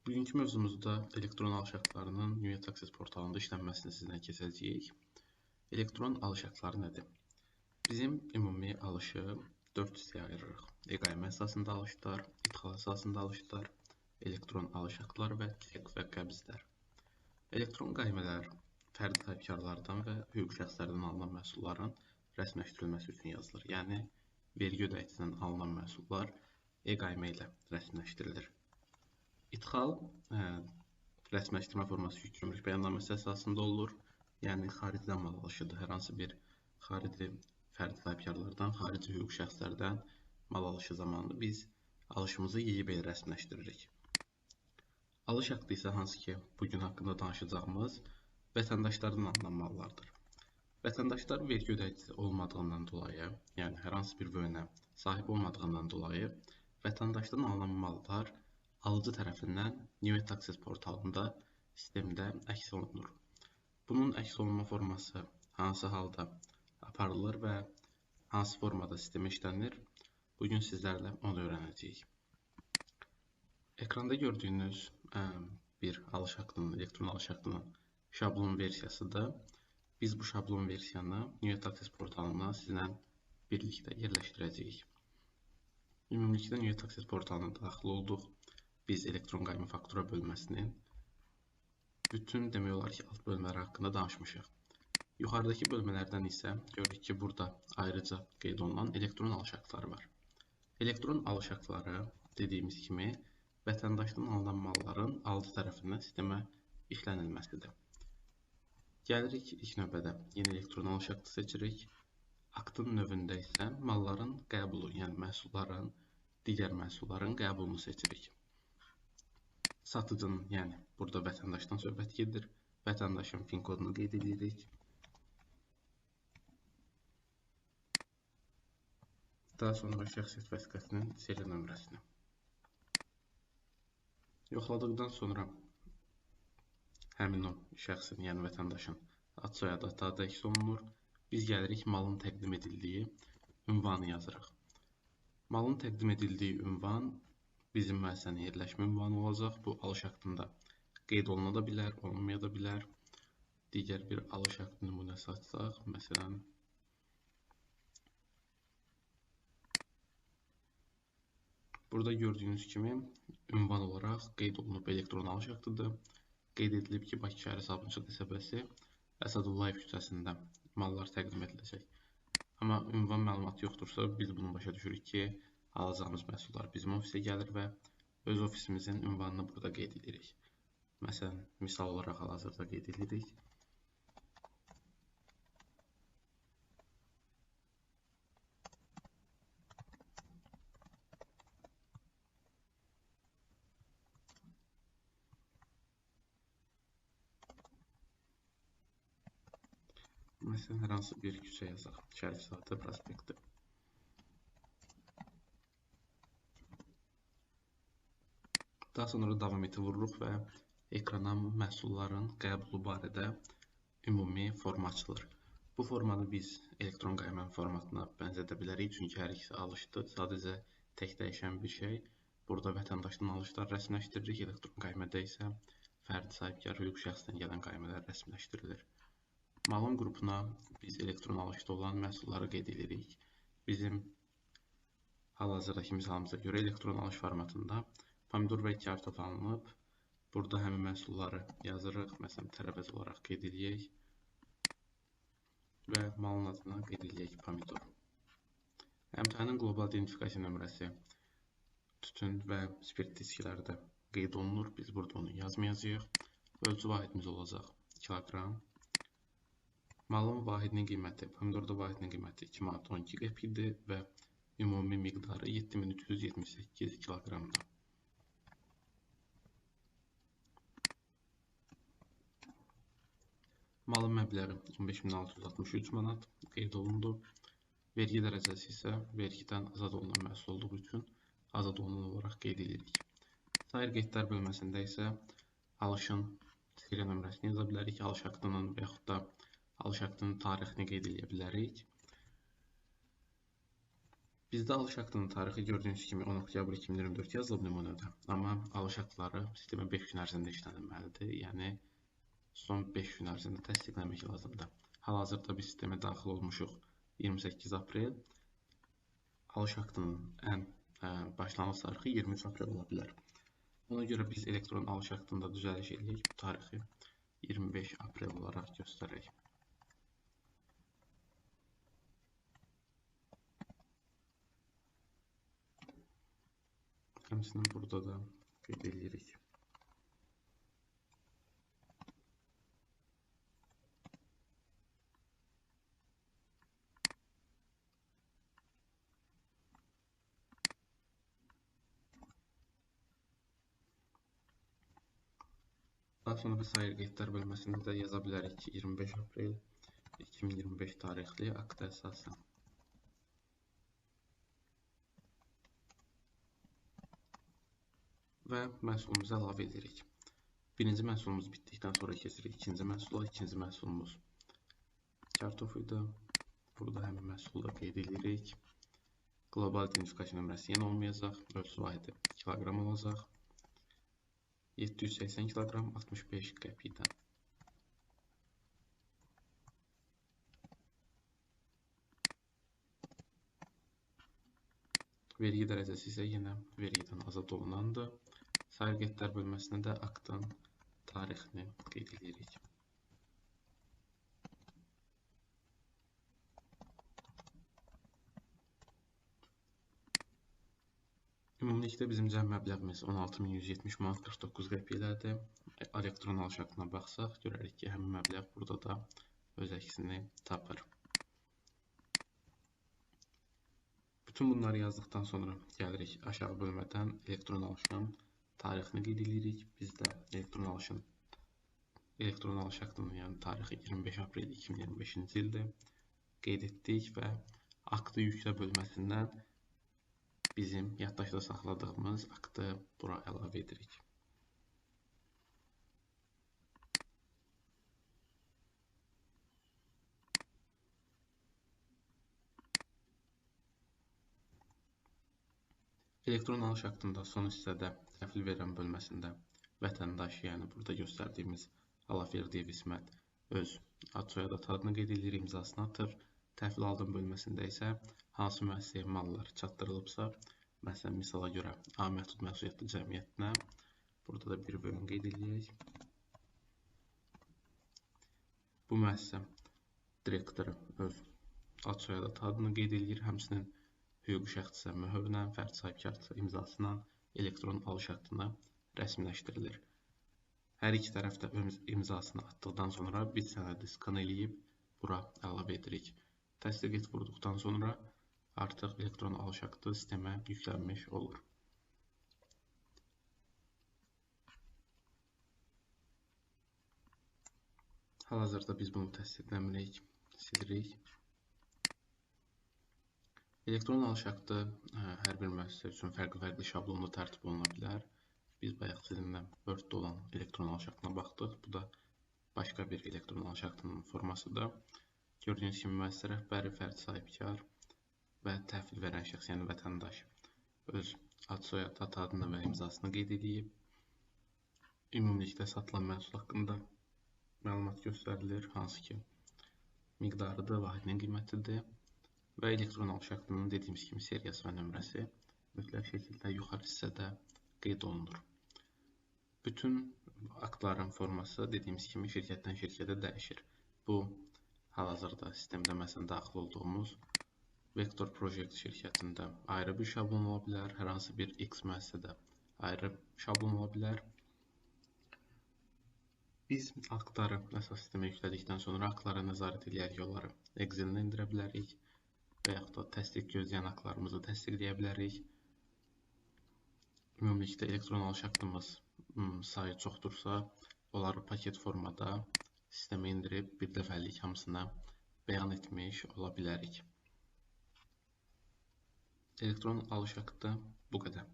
Bugünkü mövzumuzda elektron alış aktlarının United Access portalında işlənməsini sizdən keçəcəyik. Elektron alış aktları nədir? Bizim ümumi alışı 4 hissəyə ayırırıq. EQAYME əsasında alışlar, ithal əsasında alışlar, elektron alış aktları və çek və qəbzlər. Elektron qaymələr fərdi sahibkarlardan və hüquqi şəxslərdən alınan məhsulların rəsmiləşdirilməsi üçün yazılır. Yəni, vergi ödəyicisindən alınan məhsullar EQAYME ilə rəsmiləşdirilir. İthal rəsmiləşdirmə forması yük gömrük bəyannaməsi əsasında olur. Yəni, xaricdən mal alışıdır. Hər hansı bir xarici fərdi sahibkarlardan, xarici hüquq şəxslərdən mal alışı zamanı biz alışımızı YİB ilə rəsmiləşdiririk. Alış aktı isə hansı ki, bugün haqqında danışacağımız vətəndaşlardan alınan mallardır. Vətəndaşlar vergi ödəyicisi olmadığından dolayı, yəni hər hansı bir vöynə sahib olmadığından dolayı vətəndaşdan alınan mallar alıcı tərəfindən United Access portalında sistemdə əks olunur. Bunun əks olunma forması hansı halda aparılır və hansı formada sistemə işlənir? Bugün sizlərlə onu öyrənəcəyik. Ekranda gördüyünüz bir alış aktının, elektron alış aktının şablon versiyasıdır. Biz bu şablon versiyanı United Access portalına sizinlə birlikdə yerləşdirəcəyik. Ümumilikdə United Access portalına daxil olduq. Biz elektron qayma faktura bölməsinin bütün demək olar ki, alt bölmələri haqqında danışmışıq. Yuxarıdakı bölmələrdən isə görürük ki, burada ayrıca qeyd olunan elektron alış aktları var. Elektron alış aktları dediyimiz kimi vətəndaşdan alınan malların alıcı tərəfindən sistemə işlənilməsidir. Gəlirik ilk növbədə yeni elektron alış aktı seçirik. Aktın növündə isə malların qəbulu, yəni məhsulların, digər məhsulların qəbulunu seçirik. Satıcının, yəni burada vətəndaşdan söhbət gedir. Vətəndaşın PIN kodunu qeyd edirik. Daha sonra şəxsiyyət vəsiqəsinin serial nömrəsini. Yoxladıqdan sonra həmin o şəxsin, yəni vətəndaşın ad soyadı adı əks olunur. Biz gəlirik malın təqdim edildiyi ünvanı yazırıq. Malın təqdim edildiyi ünvan bizim müəssisənin yerləşmə ünvanı olacaq. Bu alış aktında qeyd oluna da bilər, olunmaya da bilər. Digər bir alış aktı nümunəsi açsaq, məsələn, burada gördüyünüz kimi ünvan olaraq qeyd olunub elektron alış aktıdır. Qeyd edilib ki, Bakı şəhəri Sabunçu qəsəbəsi Əsədullayev küçəsində mallar təqdim ediləcək. Amma ünvan məlumatı yoxdursa, biz bunu başa düşürük ki, alacağımız məhsullar bizim ofisə gəlir və öz ofisimizin ünvanını burada qeyd edirik. Məsələn, misal olaraq hal-hazırda qeyd edirik. Məsələn, hər hansı bir küçə yazaq. Şərifzadə prospekti. Daha sonra davam eti vururuq və ekrana məhsulların qəbulu barədə ümumi forma açılır. Bu formanı biz elektron qayma formatına bənzədə bilərik, çünki hər ikisi alışdır. Sadəcə tək dəyişən bir şey. Burada vətəndaşdan alışlar rəsmiləşdiririk, elektron qaymədə isə fərdi sahibkar hüquq şəxsdən gələn qaymələr rəsmiləşdirilir. Malın qrupuna biz elektron alışda olan məhsulları qeyd edirik. Bizim hal-hazırdakı misalımıza görə elektron alış formatında pomidor və kartof alınıb. Burada həmin məhsulları yazırıq. Məsələn, tərəvəz olaraq qeyd edək və malın adına qeyd edək pomidor. Əmtənin qlobal identifikasiya nömrəsi tütün və spirtli içkilərdə qeyd olunur. Biz burada onu yazmayacağıq. Ölçü vahidimiz olacaq kiloqram. Malın vahidinin qiyməti, pomidorda vahidinin qiyməti 2 manat 12 qəpikdir və ümumi miqdarı 7378 kiloqramdır. Malın məbləği 15663 manat qeyd olundu. Vergi dərəcəsi isə vergidən azad olunan məhsul olduğu üçün azad olunan olaraq qeyd edirik. Sair qeydlər bölməsində isə alışın serial nömrəsini yaza bilərik, alış aktının və yaxud da alış aktının tarixini qeyd edə bilərik. Bizdə alış aktının tarixi gördüyünüz kimi 10 oktyabr 2024 yazılıb nümunədə. Amma alış aktları sistemə 5 gün ərzində işlənilməlidir. Yəni son 5 gün ərzində təsdiqləmək lazımdır. Hal-hazırda biz sistemə daxil olmuşuq 28 aprel. Alış aktının ən başlanğıc tarixi 23 aprel ola bilər. Ona görə biz elektron alış aktında düzəliş edək. Bu tarixi 25 aprel olaraq göstərək. Həmçinin burada da qeyd edirik. Daha sonra biz sayır qeydlər bölməsində də yaza bilərik ki, 25 aprel 2025 tarixli akta əsasən. Və məhsulumuzu əlavə edirik. Birinci məhsulumuz bitdikdən sonra keçirik ikinci məhsula. İkinci məhsulumuz kartof idi. Burada həmin məhsulu qeyd edirik. Qlobal identifikasiya nömrəsi yenə olmayacaq. Ölçü vahidi kiloqram olacaq. 780 kiloqram 65 qəpikdən. Vergi dərəcəsi isə yenə vergidən azad olunandır. Sayır qeydlər bölməsində də aktın tarixini qeyd edirik. Ümumilikdə bizim cəm məbləğimiz 16.170 manat 49 qəpiklərdir. Elektron alış aktına baxsaq, görərik ki, həmin məbləğ burada da öz əksini tapır. Bütün bunları yazdıqdan sonra gəlirik aşağı bölmədən elektron alışın tarixini qeyd edirik. Bizdə elektron alış aktının yəni tarixi 25 aprel 2025-ci ildir. Qeyd etdik və aktı yüklə bölməsindən bizim yaddaşda saxladığımız aktı bura əlavə edirik. Elektron alış aktında son hissədə təhvil verən bölməsində vətəndaş, yəni burada göstərdiyimiz Allahverdiyev İsmət öz ad soyad adını qeyd edir, imzasını atır. Təhvil aldım bölməsində isə hansı müəssisəyə mallar çatdırılıbsa, məsələn, misala görə A məhdud məsuliyyətli cəmiyyətinə burada da bir bölüm qeyd edirik. Bu müəssisə direktoru öz ad soyad adını qeyd edir, həmçinin hüquqi şəxsə möhürlə, fərd sahibkarlığı imzasına elektron alış aktına rəsmiləşdirilir. Hər iki tərəf də imzasını atdıqdan sonra biz sənədi skan eləyib bura əlavə edirik. Təsdiq et vurduqdan sonra artıq elektron alış aktı sistemə yüklənmiş olur. Hal-hazırda biz bunu təsdiqləmirik, silirik. Elektron alış aktı hər bir müəssisə üçün fərqli şablonda tərtib oluna bilər. Biz bayaq sizinlə Word-də olan elektron alış aktına baxdıq. Bu da başqa bir elektron alış aktının formasıdır. Gördüyünüz kimi müəssisə rəhbəri, fərd sahibkar və təhvil verən şəxs, yəni vətəndaş öz ad soyad adını və imzasını qeyd edib. Ümumilikdə satılan məhsul haqqında məlumat göstərilir, hansı ki miqdarıdır, vahidinin qiymətidir. Və elektron alış aktının dediyimiz kimi seriyası və nömrəsi mütləq şəkildə yuxarı hissədə qeyd olunur. Bütün aktların forması dediyimiz kimi şirkətdən şirkətə dəyişir. Bu, hal-hazırda sistemdə məsələn daxil olduğumuz Vector Project şirkətində ayrı bir şablon ola bilər, hər hansı bir X müəssisədə ayrı şablon ola bilər. Biz aktları əsas sistemə yüklədikdən sonra aktlara nəzarət edərək onları Excel-ə indirə bilərik və yaxud da təsdiq gözləyən aktlarımızı təsdiqləyə bilərik. Ümumilikdə elektron alış aktımız sayı çoxdursa, onları paket formada sistemə indirib bir dəfəlik hamısına bəyan etmiş ola bilərik. Elektron alış aktı bu qədər.